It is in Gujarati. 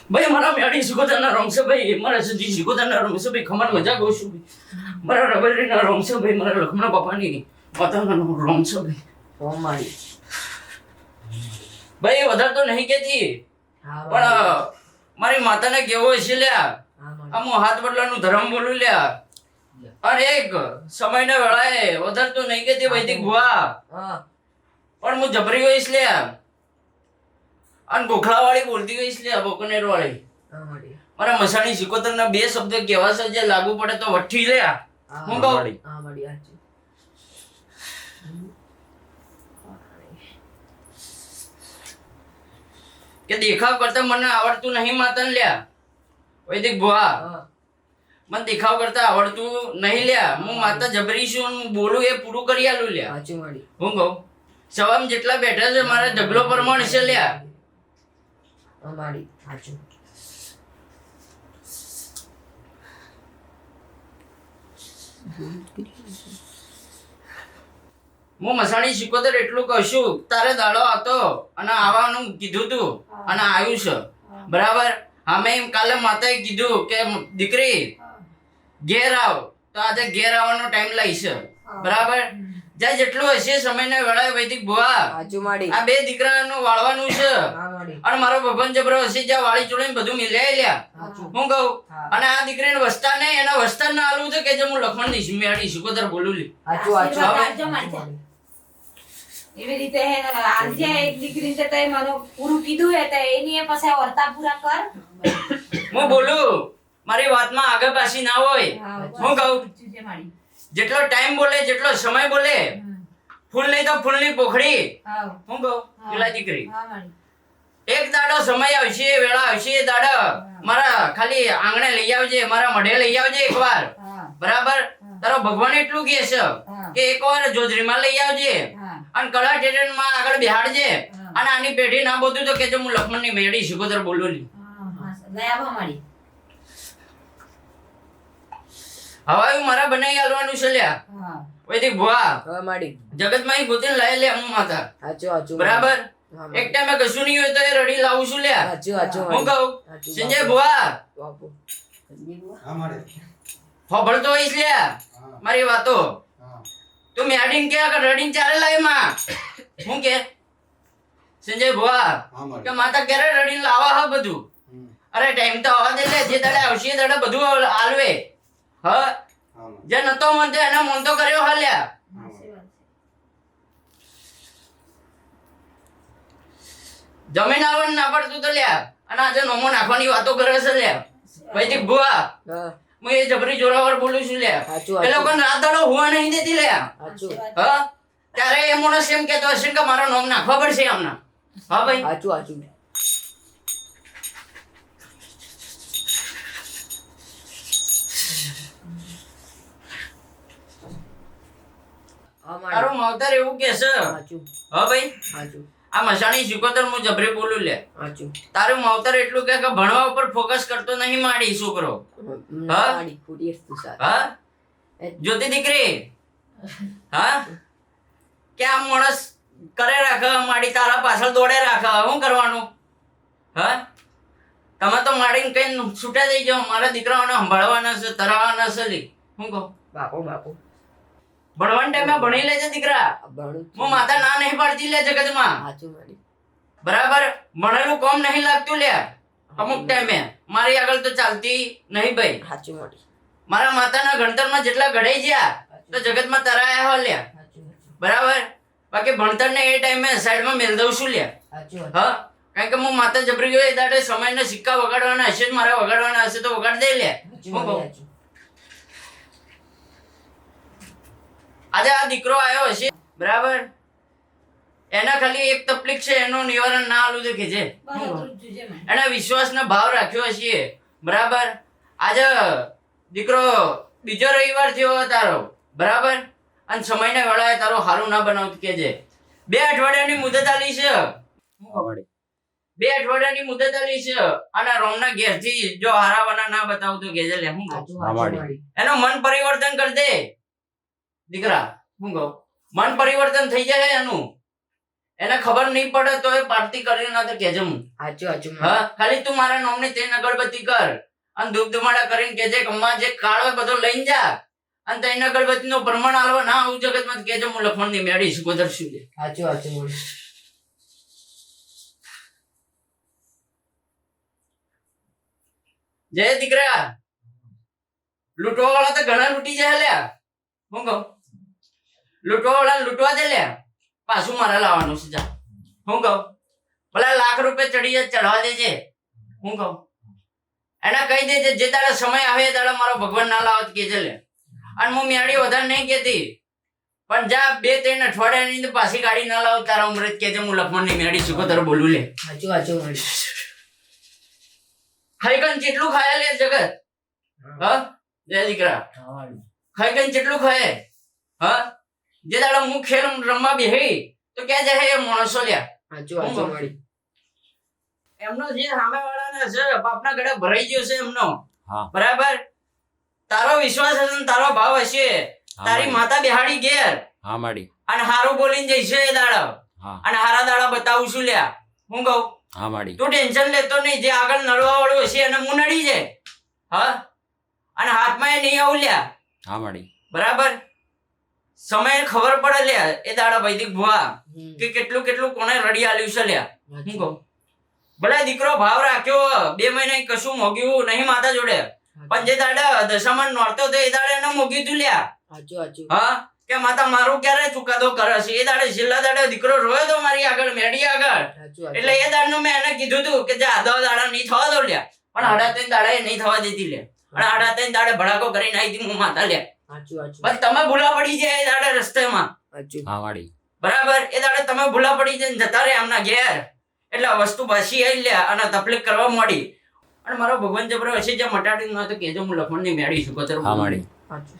ભાઈ મારા મેડી સિકોતરના રમશે ભાઈ મારા સજી સિકોતરના રમશે ભાઈ ખમણ મજા કહું છું ભાઈ મારા રબરીના રમશે ભાઈ મારા લખમણા બાપાની માતાના રમશે ભાઈ રોમાડી ભાઈ વધારે તો નહીં કેતી પણ મારી માતાને કેવો છે લ્યા આમ હાથ બદલાનું ધર્મ બોલું લ્યા અને એક સમયના વેળાએ વધારે તો નહીં કેતી વૈદિક ભુવા પણ હું જબરી ગઈશ લ્યા અને ગોખલા વાળી બોલતી ગઈ છે બોકનેર વાળી મારા મસાણી સિકોતરના બે શબ્દ કેવા છે જે લાગુ પડે તો વઠ્ઠી લે હું કહું કે દેખાવ કરતા મને આવડતું નહીં માતન લ્યા વૈદિક ભુવા મને દેખાવ કરતા આવડતું નહીં લ્યા હું માતા જબરી છું હું બોલું એ પૂરું કરી આલું લ્યા હું કહું સવામ જેટલા બેઠા છે મારા ઢગલો પ્રમાણ છે લ્યા અમારી હાચું હું મસાણી સિકોતર એટલું કશું તારે દાડો હતો અને આવવાનું કીધું તું અને આવ્યું છે બરાબર અમે કાલે માતાએ કીધું કે દીકરી ઘેર આવ તો આજે ઘેર આવવાનો ટાઈમ લાગશે બરાબર જ્યાં જેટલું હશે સમયના વેળાએ વૈદિક ભુવા આ બે દીકરાનું વાળવાનું છે અને મારો ભગવાન જબરો હશે જ્યાં વાળી ચોળીને બધું મિલાઈ લ્યા હું કહું અને આ દીકરીને વસ્તા નહીં એના વસ્તા ના આલું છે કે જે હું લખમણ ની મેળી સિકોતર બોલું લી એવી રીતે આજે એક દીકરી છે તે મને પૂરું કીધું હે તો એની પછી વર્તા પૂરા કર હું બોલું મારી વાતમાં આગળ પાછી ના હોય હું કહું જેટલો ટાઈમ બોલે જેટલો સમય બોલે ફૂલ નહીં તો ફૂલની પોખડી હું કહું પેલા દીકરી એક દાડો સમય આવશે વેળા આવશે દાડો મારા ખાલી આંગણે લઈ આવજે મારા મઢે લઈ આવજે એકવાર બરાબર તારો ભગવાન એટલું કહે છે કે એકવાર જોજરીમાં લઈ આવજે અને કળા ટેટનમાં આગળ બેહાડજે અને આની પેઢી ના બોતું તો કે હું લક્ષ્મણની મેળી સિકોતર બોલું લી હવાયું મારા બનાવી આલવાનું છે લ્યા વૈદિક ભુવા જગતમાં ગોતીને લાય લે હું માતા બરાબર એક ટાઈમે કશું નહીં હોય તો એ રડી લાવું છું લ્યા હું કહું સંજય ભુવા ફોભળતો હોઈશ લ્યા મારી વાતો તું મેડિંગ કે રડીને ચાલે લાય માં હું કે સંજય ભુવા કે માતા ક્યારે રડીને લાવા હા બધું અરે ટાઈમ તો આવવા દે લે જે દાડે આવશે એ દાડે બધું આલવે હા જે નતો મનતો એનો મન તો કર્યો હાલ્યા જમીન આવવાનું ના પડતું તો લ્યા અને આજે નોમો નાખવાની વાતો કરે છે લ્યા વૈદિક ભુવા હું એ જબરી જોરાવર બોલું છું લ્યા એ લોકોને રાત દાડો હોવા નહીં દેતી લ્યા હા ત્યારે એ માણસ એમ કેતો હશે કે મારો નોમ નાખવા પડશે આમના હા ભાઈ હાચું તારું માવતર એવું કે છે હા ભાઈ આ મસાણી સિકોતર હું જબરી બોલું લે તારું માવતર એટલું કે ભણવા ઉપર ફોકસ કરતો નહીં માડી છોકરો હા જોતી દીકરી હા કે આ માણસ કરે રાખે માડી તારા પાછળ દોડે રાખે શું કરવાનું હા તમે તો માડીને કઈ છૂટા થઈ જાઓ મારા દીકરાઓને સંભાળવાના છે તરાવવાના છે લી શું કહું બાપો ભણવાના ટાઈમે ભણી લેજે દીકરા હું માતા ના નહીં પાડતી લે જગતમાં બરાબર ભણેલું કોમ નહીં લાગતું લે અમુક ટાઈમે મારી આગળ તો ચાલતી નહીં ભાઈ મારા માતાના ગણતરમાં જેટલા ઘડાઈ ગયા તો જગતમાં તરાયા હો લે બરાબર બાકી ભણતર ને એ ટાઈમે સાઈડમાં મેલ દઉં છું લે હા કારણ કે હું માતા જબરી ગયો એ દાડે સમયના સિક્કા વગાડવાના હશે મારા વગાડવાના હશે તો વગાડ દે લે આજે આ દીકરો આવ્યો હશે બરાબર એના ખાલી એક તકલીફ છે, એનું નિવારણ ના આલું તો કેજે. બરોબર જોજે મને. એના વિશ્વાસનો ભાવ રાખ્યો હશે, બરાબર. આજે દીકરો બીજો રવિવાર થયો તારો, બરાબર, અને સમયના વેળાએ તારો હારું ના બનાવતું કેજે. 2 અઠવાડિયાની મુદત આલી છે, 2 અઠવાડિયાની મુદત આલી છે, અને રોમના ઘેરથી જો હારાવાના ના બતાવતો કેજે લે. હું કહું? સાચું સાચું માડી. એનો મન પરિવર્તન કર દે દીકરા. હું કહું? મન પરિવર્તન થઈ જાય એનું. એને ખબર નહીં પડે તો એ પાર્ટી કરી ના તો કેજે. હું સાચું સાચું માડી. હા, ખાલી તું મારા નામની 3 અગરબત્તી કર અને ધૂપ ધુમાડા કરીને કેજે કે અમ્મા જે કાળો બધો લઈને જા, અને 3 અગરબત્તીનું પ્રમાણ આલવા ના આવું જગતમાં કેજે હું લખમણની મેળી છું ગોદરશું લે. સાચું સાચું માડી. જય દીકરા. લૂંટવા વાળા તો ઘણા લૂંટી જાય લ્યા. હું કહું? લૂંટવા વાળા લૂંટવા દે લ્યા, પાછું મારે લાવવાનું છે. જા. હું કહું? ભલા લાખ રૂપિયા ચઢવા દેજે. હું કહું? એને કહી દેજે જે તારા સમય આવે એ તારા મારો ભગવાન ના લાવત કેજે લે. અને હું મેળી વધારે નહીં કેતી, પણ જા 2-3 અઠવાડિયાની અંદર પાછી ગાડી ના લાવ તારા ઉમરે કેજે હું લખમણની મેળી સુકોતર બોલું લે. સાચું સાચું માડી. ખાઈકન જેટલું ખાયા લે જગત. હા જય દીકરા. ખાઈકન જેટલું ખાય. હા, જે દાડા હું ખેલ રમવા બેહી તો ક્યાં જાય એ માણસો લ્યા. સાચું સાચું માડી. એમનો જે સામે વાળાને છે બાપના ગળે ભરાઈ ગયો છે એમનો. હા. બરાબર. તારો વિશ્વાસ હશે ને તારો ભાવ હશે, તારી માતા બેહાડી ઘેર હા માડી. અને હારું બોલીને જઈશે એ દાડા, હા અને હારા દાડા બતાવું છું લ્યા. હું કહું? હા માડી. તું ટેન્શન લેતો નહીં, જે આગળ નડવા વાળું હશે એને હું નડી જાય. હા, અને હાથમાં એ નહીં આવું લ્યા. હા માડી. બરાબર. સમય ખબર પડે લ્યા એ દાડા વૈદિક ભુવા હમ. કે કેટલું કેટલું કોને રડી આલ્યું છે લ્યા. હું સાચું. કહું? ભલે દીકરો ભાવ રાખ્યો, 2 મહિના કશું મોગ્યું નહીં માતા જોડે, પણ જે દાડા દશામાં નોરતો તો એ દાડે એને મોગ્યું તું લ્યા. સાચું સાચું. હા, કે માતા મારું ક્યારે ચુકાદો કરે છે. એ દાડે છેલ્લા દાડે દીકરો રોયો તો મારી આગળ, મેડી આગળ. સાચું એટલે એ દાડનું મેં એને કીધું તું કે જે 10 દાડા નહીં થવા દો લ્યા, પણ 3.5 દાડા એ નહીં થવા દેતી લે. અને 3.5 દાડે ભડાકો કરીને આવી હતી હું માતા લે. સાચું સાચું. પણ તમે ભૂલા પડી જાય એ દાડે રસ્તેમાં. સાચું. હા માડી. બરાબર. એ દાડે તમે ભૂલા પડી જાય ને જતા રહે આમના ઘેર, એટલે આ વસ્તુ પાછી આવી લે અને તકલીફ કરવા માંડી. અને મારો ભગવાન જબરો હશે જે મટાડી ન તો કેજો હું લખમણની મેળી છું. હા માડી. સાચું.